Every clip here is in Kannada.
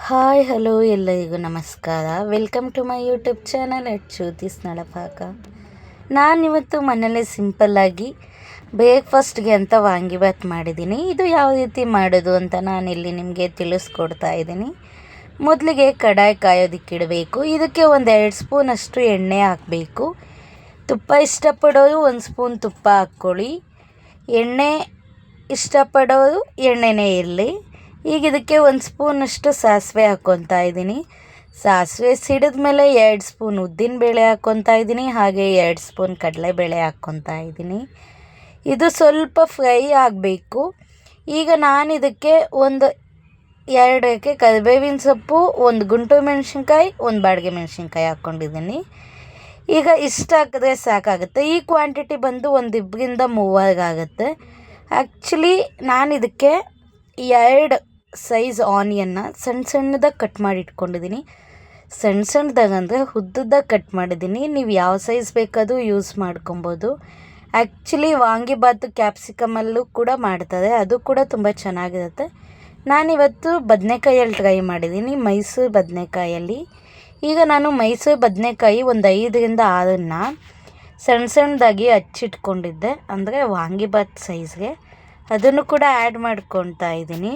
ಹಾಯ್ ಹಲೋ ಎಲ್ಲರಿಗೂ ನಮಸ್ಕಾರ. Welcome to my YouTube channel at Jyothis Nalapaka. ನಾನಿವತ್ತು ಮನೇಲಿ ಸಿಂಪಲ್ಲಾಗಿ ಬ್ರೇಕ್ಫಾಸ್ಟ್ಗೆ ಅಂತ ವಾಂಗಿಬಾತ್ ಮಾಡಿದ್ದೀನಿ. ಇದು ಯಾವ ರೀತಿ ಮಾಡೋದು ಅಂತ ನಾನಿಲ್ಲಿ ನಿಮಗೆ ತಿಳಿಸ್ಕೊಡ್ತಾ ಇದ್ದೀನಿ. ಮೊದಲಿಗೆ ಕಡಾಯಿ ಕಾಯೋದಕ್ಕಿಡಬೇಕು. ಇದಕ್ಕೆ ಒಂದು 2 ಸ್ಪೂನಷ್ಟು ಎಣ್ಣೆ ಹಾಕಬೇಕು. ತುಪ್ಪ ಇಷ್ಟಪಡೋರು 1 ಸ್ಪೂನ್ ತುಪ್ಪ ಹಾಕ್ಕೊಳ್ಳಿ. ಎಣ್ಣೆ ಇಷ್ಟಪಡೋರು ಎಣ್ಣೆನೇ ಇರಲಿ. ಈಗ ಇದಕ್ಕೆ 1 ಸ್ಪೂನಷ್ಟು ಸಾಸಿವೆ ಹಾಕ್ಕೊತಾ ಇದ್ದೀನಿ. ಸಾಸಿವೆ ಸಿಡಿದ ಮೇಲೆ 2 ಸ್ಪೂನ್ ಉದ್ದಿನಬೇಳೆ ಹಾಕ್ಕೊತಾ ಇದ್ದೀನಿ. ಹಾಗೆ 2 ಸ್ಪೂನ್ ಕಡಲೆಬೇಳೆ ಹಾಕ್ಕೊತಾ ಇದ್ದೀನಿ. ಇದು ಸ್ವಲ್ಪ ಫ್ರೈ ಆಗಬೇಕು. ಈಗ ನಾನು ಇದಕ್ಕೆ ಒಂದು 2 ಎಕ್ಕೆ ಕರಿಬೇವಿನ ಸೊಪ್ಪು, 1 ಗುಂಟೂರು ಮೆಣಸಿನ್ಕಾಯಿ, 1 ಬಾಡಿಗೆ ಮೆಣಸಿನ್ಕಾಯಿ ಹಾಕ್ಕೊಂಡಿದ್ದೀನಿ. ಈಗ ಇಷ್ಟು ಹಾಕಿದ್ರೆ ಸಾಕಾಗುತ್ತೆ. ಈ ಕ್ವಾಂಟಿಟಿ ಬಂದು 1 2ರಿಂದ 3 ಆಗುತ್ತೆ. ಆ್ಯಕ್ಚುಲಿ ನಾನು ಇದಕ್ಕೆ 2 ಸೈಜ್ ಆನಿಯನ್ನ ಸಣ್ಣದಾಗಿ ಕಟ್ ಮಾಡಿ ಇಟ್ಕೊಂಡಿದ್ದೀನಿ. ಸಣ್ಣದಾಗಿ ಅಂದರೆ ಉದ್ದದಾಗಿ ಕಟ್ ಮಾಡಿದ್ದೀನಿ. ನೀವು ಯಾವ ಸೈಜ್ ಬೇಕಾದರೂ ಯೂಸ್ ಮಾಡ್ಕೊಬೋದು. ಆ್ಯಕ್ಚುಲಿ ವಾಂಗಿಬಾತು ಕ್ಯಾಪ್ಸಿಕಮಲ್ಲೂ ಕೂಡ ಮಾಡ್ತಾರೆ, ಅದು ಕೂಡ ತುಂಬ ಚೆನ್ನಾಗಿರುತ್ತೆ. ನಾನಿವತ್ತು ಬದನೆಕಾಯಲ್ಲಿ ಟ್ರೈ ಮಾಡಿದ್ದೀನಿ, ಮೈಸೂರು ಬದನೆಕಾಯಲ್ಲಿ. ಈಗ ನಾನು ಮೈಸೂರು ಬದನೆಕಾಯಿ ಒಂದು 5ರಿಂದ 6 ಸಣ್ಣದಾಗಿ ಹಚ್ಚಿಟ್ಕೊಂಡಿದ್ದೆ, ಅಂದರೆ ವಾಂಗಿಬಾತ್ ಸೈಜ್ಗೆ. ಅದನ್ನು ಕೂಡ ಆ್ಯಡ್ ಮಾಡ್ಕೊತಾ ಇದ್ದೀನಿ.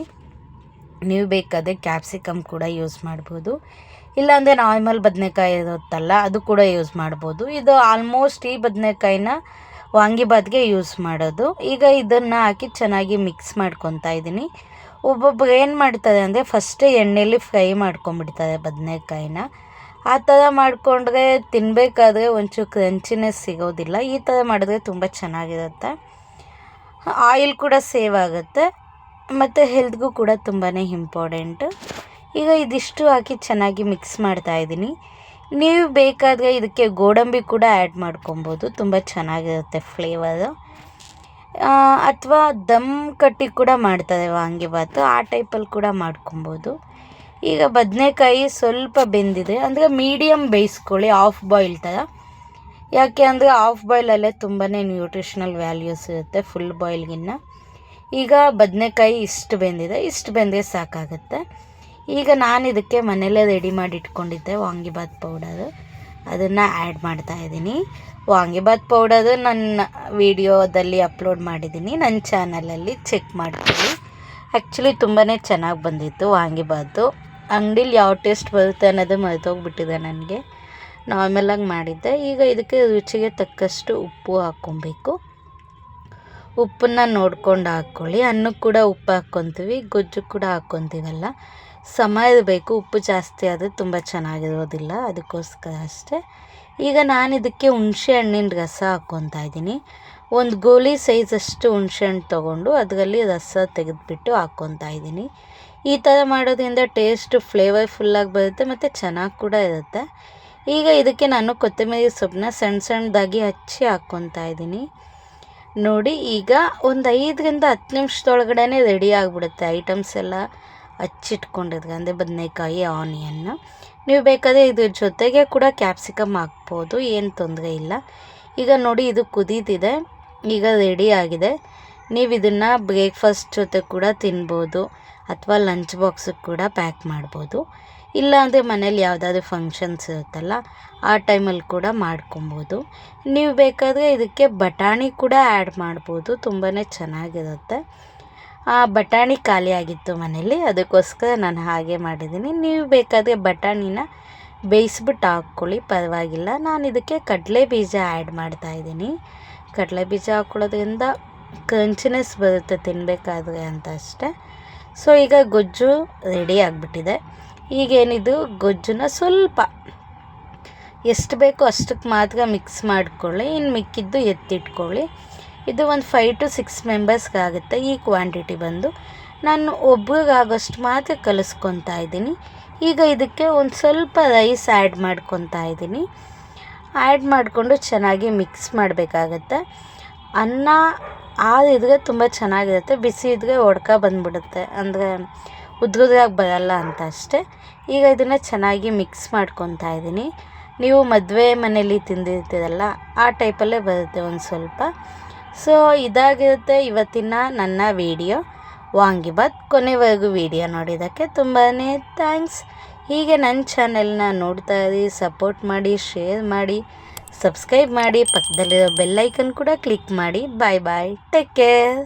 ನೀವು ಬೇಕಾದರೆ ಕ್ಯಾಪ್ಸಿಕಮ್ ಕೂಡ ಯೂಸ್ ಮಾಡ್ಬೋದು, ಇಲ್ಲಾಂದರೆ ನಾರ್ಮಲ್ ಬದನೆಕಾಯಿ ಇರುತ್ತಲ್ಲ ಅದು ಕೂಡ ಯೂಸ್ ಮಾಡ್ಬೋದು. ಇದು ಆಲ್ಮೋಸ್ಟ್ ಈ ಬದನೆಕಾಯಿನ ವಾಂಗಿಬಾತ್ಗೆ ಯೂಸ್ ಮಾಡೋದು. ಈಗ ಇದನ್ನು ಹಾಕಿ ಚೆನ್ನಾಗಿ ಮಿಕ್ಸ್ ಮಾಡ್ಕೊತಾ ಇದ್ದೀನಿ. ಒಬ್ಬೊಬ್ರು ಏನು ಮಾಡ್ತಾರೆ ಅಂದರೆ ಫಸ್ಟೇ ಎಣ್ಣೆಯಲ್ಲಿ ಫ್ರೈ ಮಾಡ್ಕೊಂಬಿಡ್ತಾರೆ ಬದನೆಕಾಯಿನ. ಆ ಥರ ಮಾಡಿಕೊಂಡ್ರೆ ತಿನ್ನಬೇಕಾದ್ರೆ ಒಂಚೂರು ಕ್ರಂಚಿನೆಸ್ ಸಿಗೋದಿಲ್ಲ. ಈ ಥರ ಮಾಡಿದ್ರೆ ತುಂಬ ಚೆನ್ನಾಗಿರುತ್ತೆ. ಆಯಿಲ್ ಕೂಡ ಸೇವ್ ಆಗುತ್ತೆ ಮತ್ತು ಹೆಲ್ತ್ಗೂ ಕೂಡ ತುಂಬಾ ಇಂಪಾರ್ಟೆಂಟು. ಈಗ ಇದಿಷ್ಟು ಹಾಕಿ ಚೆನ್ನಾಗಿ ಮಿಕ್ಸ್ ಮಾಡ್ತಾಯಿದ್ದೀನಿ. ನೀವು ಬೇಕಾದರೆ ಇದಕ್ಕೆ ಗೋಡಂಬಿ ಕೂಡ ಆ್ಯಡ್ ಮಾಡ್ಕೊಬೋದು, ತುಂಬ ಚೆನ್ನಾಗಿರುತ್ತೆ ಫ್ಲೇವರು. ಅಥವಾ ದಮ್ ಕಟ್ಟಿ ಕೂಡ ಮಾಡ್ತಾರೆ ವಾಂಗಿಬಾತು, ಆ ಟೈಪಲ್ಲಿ ಕೂಡ ಮಾಡ್ಕೊಬೋದು. ಈಗ ಬದನೆಕಾಯಿ ಸ್ವಲ್ಪ ಬೆಂದಿದೆ, ಅಂದರೆ ಮೀಡಿಯಮ್ ಬೇಯಿಸ್ಕೊಳ್ಳಿ, ಆಫ್ ಬಾಯ್ಲ್ ಥರ. ಯಾಕೆ ಅಂದರೆ ಆಫ್ ಬಾಯ್ಲಲ್ಲೇ ತುಂಬಾ ನ್ಯೂಟ್ರಿಷನಲ್ ವ್ಯಾಲ್ಯೂಸ್ ಇರುತ್ತೆ ಫುಲ್ ಬಾಯ್ಲ್ಗಿನ್ನ. ಈಗ ಬದನೆಕಾಯಿ ಇಷ್ಟು ಬೆಂದಿದೆ, ಇಷ್ಟು ಬೆಂದರೆ ಸಾಕಾಗುತ್ತೆ. ಈಗ ನಾನು ಇದಕ್ಕೆ ಮನೆಯಲ್ಲೇ ರೆಡಿ ಮಾಡಿ ಇಟ್ಕೊಂಡಿದ್ದೆ ವಾಂಗಿಬಾತ್ ಪೌಡರು, ಅದನ್ನು ಆ್ಯಡ್ ಮಾಡ್ತಾಯಿದ್ದೀನಿ. ವಾಂಗಿಬಾತ್ ಪೌಡರು ನನ್ನ ವಿಡಿಯೋದಲ್ಲಿ ಅಪ್ಲೋಡ್ ಮಾಡಿದ್ದೀನಿ, ನನ್ನ ಚಾನಲಲ್ಲಿ ಚೆಕ್ ಮಾಡ್ತೀವಿ. ಆ್ಯಕ್ಚುಲಿ ತುಂಬಾ ಚೆನ್ನಾಗಿ ಬಂದಿತ್ತು ವಾಂಗಿಬಾತು. ಅಂಗಡೀಲಿ ಯಾವ ಟೇಸ್ಟ್ ಬರುತ್ತೆ ಅನ್ನೋದು ಮರೆತೋಗ್ಬಿಟ್ಟಿದೆ ನನಗೆ. ನಾರ್ಮಲಾಗಿ ಮಾಡಿದ್ದೆ. ಈಗ ಇದಕ್ಕೆ ರುಚಿಗೆ ತಕ್ಕಷ್ಟು ಉಪ್ಪು ಹಾಕ್ಕೊಬೇಕು. ಉಪ್ಪನ್ನು ನೋಡ್ಕೊಂಡು ಹಾಕ್ಕೊಳ್ಳಿ. ಅನ್ನಕ್ಕೆ ಕೂಡ ಉಪ್ಪು ಹಾಕ್ಕೊತೀವಿ, ಗೊಜ್ಜು ಕೂಡ ಹಾಕ್ಕೊತೀವಲ್ಲ, ಸಮ ಇರಬೇಕು. ಉಪ್ಪು ಜಾಸ್ತಿ ಆದರೆ ತುಂಬ ಚೆನ್ನಾಗಿರೋದಿಲ್ಲ, ಅದಕ್ಕೋಸ್ಕರ ಅಷ್ಟೇ. ಈಗ ನಾನು ಇದಕ್ಕೆ ಹುಣಸೆ ಹಣ್ಣಿನ ರಸ ಹಾಕ್ಕೊತಾ ಇದ್ದೀನಿ. 1 ಗೋಲಿ ಸೈಜಷ್ಟು ಹುಣಸೆ ಹಣ್ಣು ತೊಗೊಂಡು ಅದರಲ್ಲಿ ರಸ ತೆಗೆದುಬಿಟ್ಟು ಹಾಕ್ಕೊತಾ ಇದ್ದೀನಿ. ಈ ಥರ ಮಾಡೋದ್ರಿಂದ ಟೇಸ್ಟ್ ಫ್ಲೇವರ್ಫುಲ್ಲಾಗಿ ಬರುತ್ತೆ ಮತ್ತು ಚೆನ್ನಾಗಿ ಕೂಡ ಇರುತ್ತೆ. ಈಗ ಇದಕ್ಕೆ ನಾನು ಕೊತ್ತಂಬರಿ ಸೊಪ್ಪನ್ನ ಸಣ್ಣದಾಗಿ ಹಚ್ಚಿ ಹಾಕ್ಕೊತಾ ಇದ್ದೀನಿ. ನೋಡಿ, ಈಗ ಒಂದು 5ರಿಂದ 10 ನಿಮಿಷದೊಳಗಡೆ ರೆಡಿ ಆಗಿಬಿಡುತ್ತೆ ಐಟಮ್ಸ್ ಎಲ್ಲ ಹಚ್ಚಿಟ್ಕೊಂಡಿದ್ರೆ, ಅಂದರೆ ಬದನೆಕಾಯಿ, ಆನಿಯನ್ನು. ನೀವು ಬೇಕಾದರೆ ಇದ್ರ ಜೊತೆಗೆ ಕೂಡ ಕ್ಯಾಪ್ಸಿಕಮ್ ಹಾಕ್ಬೋದು, ಏನು ತೊಂದರೆ ಇಲ್ಲ. ಈಗ ನೋಡಿ, ಇದು ಕುದೀತಿದೆ, ಈಗ ರೆಡಿ ಆಗಿದೆ. ನೀವು ಇದನ್ನು ಬ್ರೇಕ್ಫಾಸ್ಟ್ ಜೊತೆ ಕೂಡ ತಿನ್ಬೋದು, ಅಥವಾ ಲಂಚ್ ಬಾಕ್ಸಿಗೆ ಕೂಡ ಪ್ಯಾಕ್ ಮಾಡ್ಬೋದು. ಇಲ್ಲಾಂದರೆ ಮನೇಲಿ ಯಾವುದಾದ್ರೂ ಫಂಕ್ಷನ್ಸ್ ಇರುತ್ತಲ್ಲ, ಆ ಟೈಮಲ್ಲಿ ಕೂಡ ಮಾಡ್ಕೊಬೋದು. ನೀವು ಬೇಕಾದರೆ ಇದಕ್ಕೆ ಬಟಾಣಿ ಕೂಡ ಆ್ಯಡ್ ಮಾಡ್ಬೋದು, ತುಂಬಾ ಚೆನ್ನಾಗಿರುತ್ತೆ. ಬಟಾಣಿ ಖಾಲಿ ಆಗಿತ್ತು ಮನೇಲಿ, ಅದಕ್ಕೋಸ್ಕರ ನಾನು ಹಾಗೆ ಮಾಡಿದ್ದೀನಿ. ನೀವು ಬೇಕಾದರೆ ಬಟಾಣಿನ ಬೇಯಿಸ್ಬಿಟ್ಟು ಹಾಕ್ಕೊಳ್ಳಿ, ಪರವಾಗಿಲ್ಲ. ನಾನು ಇದಕ್ಕೆ ಕಡಲೆ ಬೀಜ ಆ್ಯಡ್ ಮಾಡ್ತಾಯಿದ್ದೀನಿ. ಕಡಲೆ ಬೀಜ ಹಾಕ್ಕೊಳ್ಳೋದ್ರಿಂದ ಕ್ರಂಚಿನೆಸ್ ಬರುತ್ತೆ ತಿನ್ನಬೇಕಾದ್ರೆ ಅಂತ ಅಷ್ಟೆ. ಸೊ ಈಗ ಗೊಜ್ಜು ರೆಡಿ ಆಗಿಬಿಟ್ಟಿದೆ. ಈಗೇನಿದು ಗೊಜ್ಜನ್ನ ಸ್ವಲ್ಪ ಎಷ್ಟು ಬೇಕೋ ಅಷ್ಟಕ್ಕೆ ಮಾತ್ರ ಮಿಕ್ಸ್ ಮಾಡ್ಕೊಳ್ಳಿ, ಇನ್ನು ಮಿಕ್ಕಿದ್ದು ಎತ್ತಿಟ್ಕೊಳ್ಳಿ. ಇದು ಒಂದು 5 to 6 ಮೆಂಬರ್ಸ್ಗಾಗುತ್ತೆ. ಈ ಕ್ವಾಂಟಿಟಿ ಬಂದು ನಾನು ಒಬ್ರಿಗಾಗೋಷ್ಟು ಮಾತ್ರ ಕಲಿಸ್ಕೊತಾ ಇದ್ದೀನಿ. ಈಗ ಇದಕ್ಕೆ ಒಂದು ಸ್ವಲ್ಪ ರೈಸ್ ಆ್ಯಡ್ ಮಾಡ್ಕೊತಾ ಇದ್ದೀನಿ. ಆ್ಯಡ್ ಮಾಡಿಕೊಂಡು ಚೆನ್ನಾಗಿ ಮಿಕ್ಸ್ ಮಾಡಬೇಕಾಗತ್ತೆ. ಅನ್ನ ಆರಿದ್ರೆ ತುಂಬ ಚೆನ್ನಾಗಿರುತ್ತೆ, ಬಿಸಿ ಇದ್ದರೆ ಒಡ್ಕ ಬಂದುಬಿಡುತ್ತೆ, ಅಂದರೆ ಉದ್ರುದ್ರಾಗಿ ಬರಲ್ಲ ಅಂತ ಅಷ್ಟೇ. ಈಗ ಇದನ್ನು ಚೆನ್ನಾಗಿ ಮಿಕ್ಸ್ ಮಾಡ್ಕೊತಾ ಇದ್ದೀನಿ. ನೀವು ಮದುವೆ ಮನೇಲಿ ತಿಂದಿರ್ತೀರಲ್ಲ, ಆ ಟೈಪಲ್ಲೇ ಬರುತ್ತೆ ಒಂದು ಸ್ವಲ್ಪ. ಸೊ ಇದಾಗಿರುತ್ತೆ ಇವತ್ತಿನ ನನ್ನ ವಿಡಿಯೋ. ವಾಂಗಿಬಾತ್. ಕೊನೆವರೆಗೂ ವಿಡಿಯೋ ನೋಡಿದ್ದಕ್ಕೆ ತುಂಬಾ ಥ್ಯಾಂಕ್ಸ್. ಹೀಗೆ ನನ್ನ ಚಾನೆಲ್ನ ನೋಡ್ತಾ ಇರಿ, ಸಪೋರ್ಟ್ ಮಾಡಿ, ಶೇರ್ ಮಾಡಿ, ಸಬ್ಸ್ಕ್ರೈಬ್ ಮಾಡಿ, ಪಕ್ಕದಲ್ಲಿರೋ ಬೆಲ್ಲೈಕನ್ ಕೂಡ ಕ್ಲಿಕ್ ಮಾಡಿ. ಬಾಯ್ ಬಾಯ್, ಟೇಕ್ ಕೇರ್.